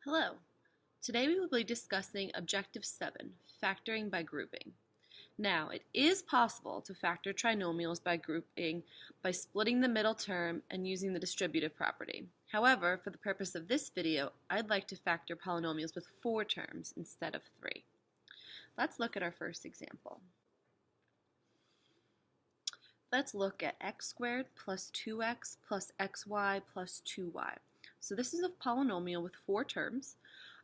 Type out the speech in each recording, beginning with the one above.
Hello. Today we will be discussing Objective 7, Factoring by Grouping. Now, it is possible to factor trinomials by grouping by splitting the middle term and using the distributive property. However, for the purpose of this video, I'd like to factor polynomials with 4 terms instead of 3. Let's look at our first example. Let's look at x squared plus 2x plus xy plus 2y. So this is a polynomial with 4 terms,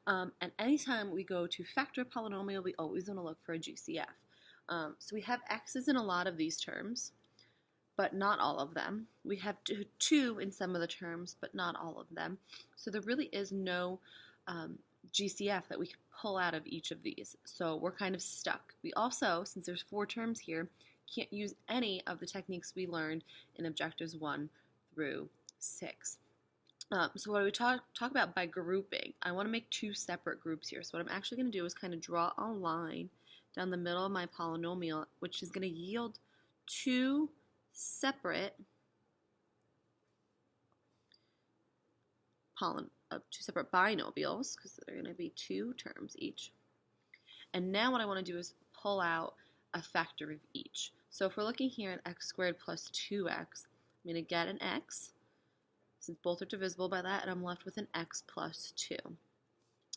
and anytime we go to factor a polynomial, we always want to look for a GCF. So we have x's in a lot of these terms, but not all of them. We have 2 in some of the terms, but not all of them. So there really is no GCF that we can pull out of each of these. So we're kind of stuck. We also, since there's 4 terms here, can't use any of the techniques we learned in objectives 1 through 6. So what we talk about by grouping, I want to make 2 separate groups here. So what I'm actually going to do is kind of draw a line down the middle of my polynomial, which is going to yield 2 separate binomials, because they're going to be 2 terms each. And now what I want to do is pull out a factor of each. So if we're looking here at x squared plus 2x, I'm going to get an x, since both are divisible by that, and I'm left with an x plus 2.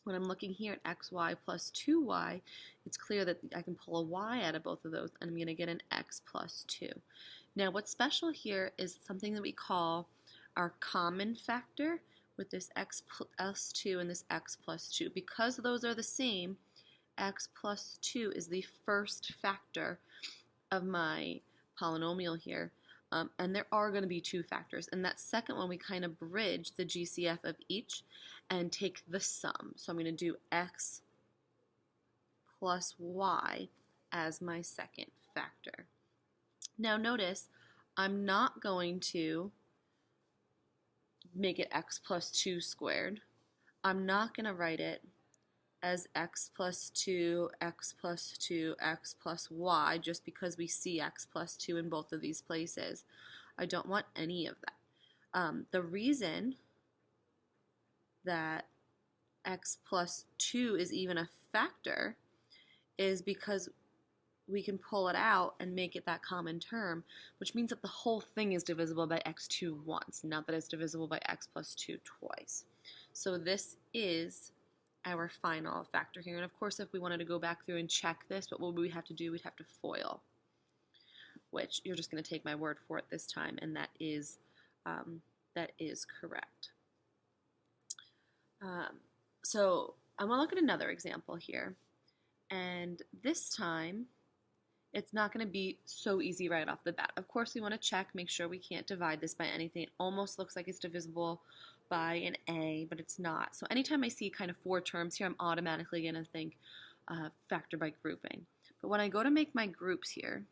When I'm looking here at xy plus 2y, it's clear that I can pull a y out of both of those, and I'm going to get an x plus 2. Now what's special here is something that we call our common factor with this x plus 2 and this x plus 2. Because those are the same, x plus 2 is the first factor of my polynomial here. And there are going to be 2 factors. And that second one, we kind of bridge the GCF of each and take the sum. So I'm going to do x plus y as my second factor. Now notice, I'm not going to make it x plus 2 squared. I'm not going to write it as x plus 2, x plus 2, x plus y, just because we see x plus 2 in both of these places. I don't want any of that. The reason that x plus 2 is even a factor is because we can pull it out and make it that common term, which means that the whole thing is divisible by x2 once, not that it's divisible by x plus 2 twice. So this is our final factor here. And of course, if we wanted to go back through and check this, what would we have to do? We'd have to FOIL, which you're just going to take my word for it this time, and that is correct. So I want to look at another example here, and this time it's not going to be so easy right off the bat. Of course, we want to check, make sure we can't divide this by anything. It almost looks like it's divisible by an a, but it's not. So anytime I see kind of 4 terms here, I'm automatically going to think factor by grouping. But when I go to make my groups here,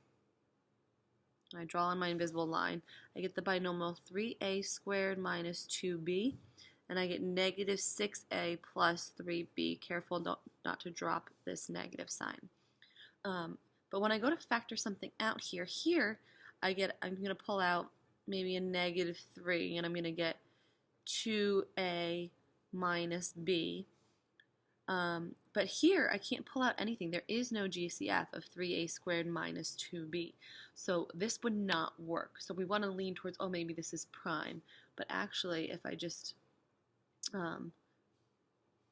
I draw on my invisible line, I get the binomial 3a squared minus 2b, and I get negative 6a plus 3b. Careful not to drop this negative sign. But when I go to factor something out here, I'm going to pull out maybe a negative 3, and I'm going to get 2a minus b. But here I can't pull out anything. There is no GCF of 3a squared minus 2b. So this would not work. So we want to lean towards, oh, maybe this is prime. But actually, if I just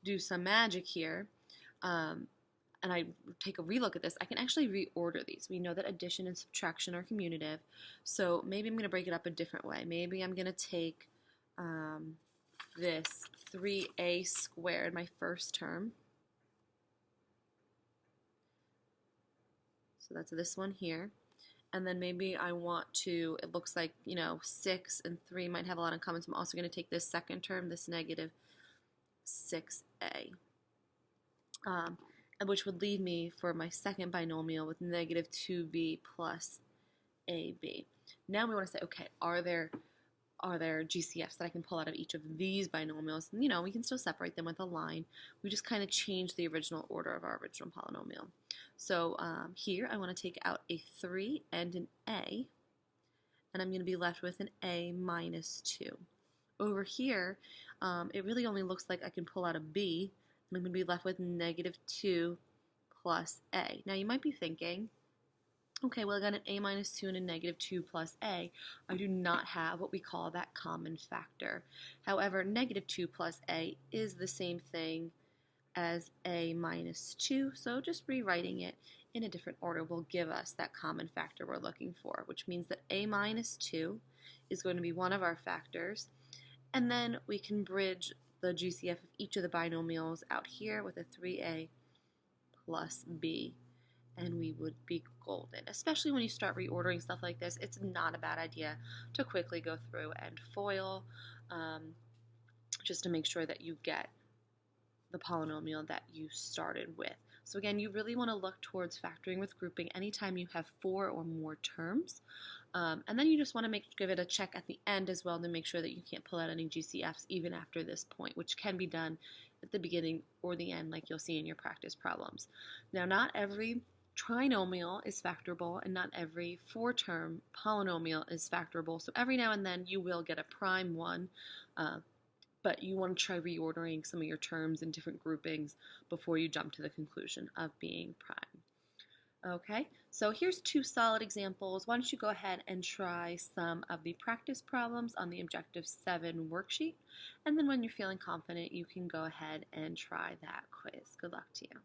do some magic here, and I take a relook at this, I can actually reorder these. We know that addition and subtraction are commutative. So maybe I'm going to break it up a different way. Maybe I'm going to take this 3a squared, my first term. So that's this one here. And then maybe I want to, it looks like, 6 and 3 might have a lot in common. So I'm also going to take this second term, this negative 6a. Which would leave me for my second binomial with negative 2b plus ab. Now we want to say, okay, are there GCFs that I can pull out of each of these binomials? And, we can still separate them with a line. We just kind of change the original order of our original polynomial. So here I want to take out a 3 and an a, and I'm going to be left with an a minus 2. Over here, it really only looks like I can pull out a b, and I'm going to be left with negative 2 plus a. Now you might be thinking, okay, well I got an a minus 2 and a negative 2 plus a. I do not have what we call that common factor. However, negative 2 plus a is the same thing as a minus 2, so just rewriting it in a different order will give us that common factor we're looking for, which means that a minus 2 is going to be one of our factors, and then we can bridge the GCF of each of the binomials out here with a 3a plus b, and we would be golden. Especially when you start reordering stuff like this, it's not a bad idea to quickly go through and FOIL just to make sure that you get the polynomial that you started with. So again, you really want to look towards factoring with grouping anytime you have 4 or more terms. And then you just want to give it a check at the end as well to make sure that you can't pull out any GCFs even after this point, which can be done at the beginning or the end like you'll see in your practice problems. Now, not every trinomial is factorable and not every 4-term polynomial is factorable. So every now and then you will get a prime one, but you want to try reordering some of your terms in different groupings before you jump to the conclusion of being prime. Okay, so here's 2 solid examples. Why don't you go ahead and try some of the practice problems on the Objective 7 worksheet, and then when you're feeling confident, you can go ahead and try that quiz. Good luck to you.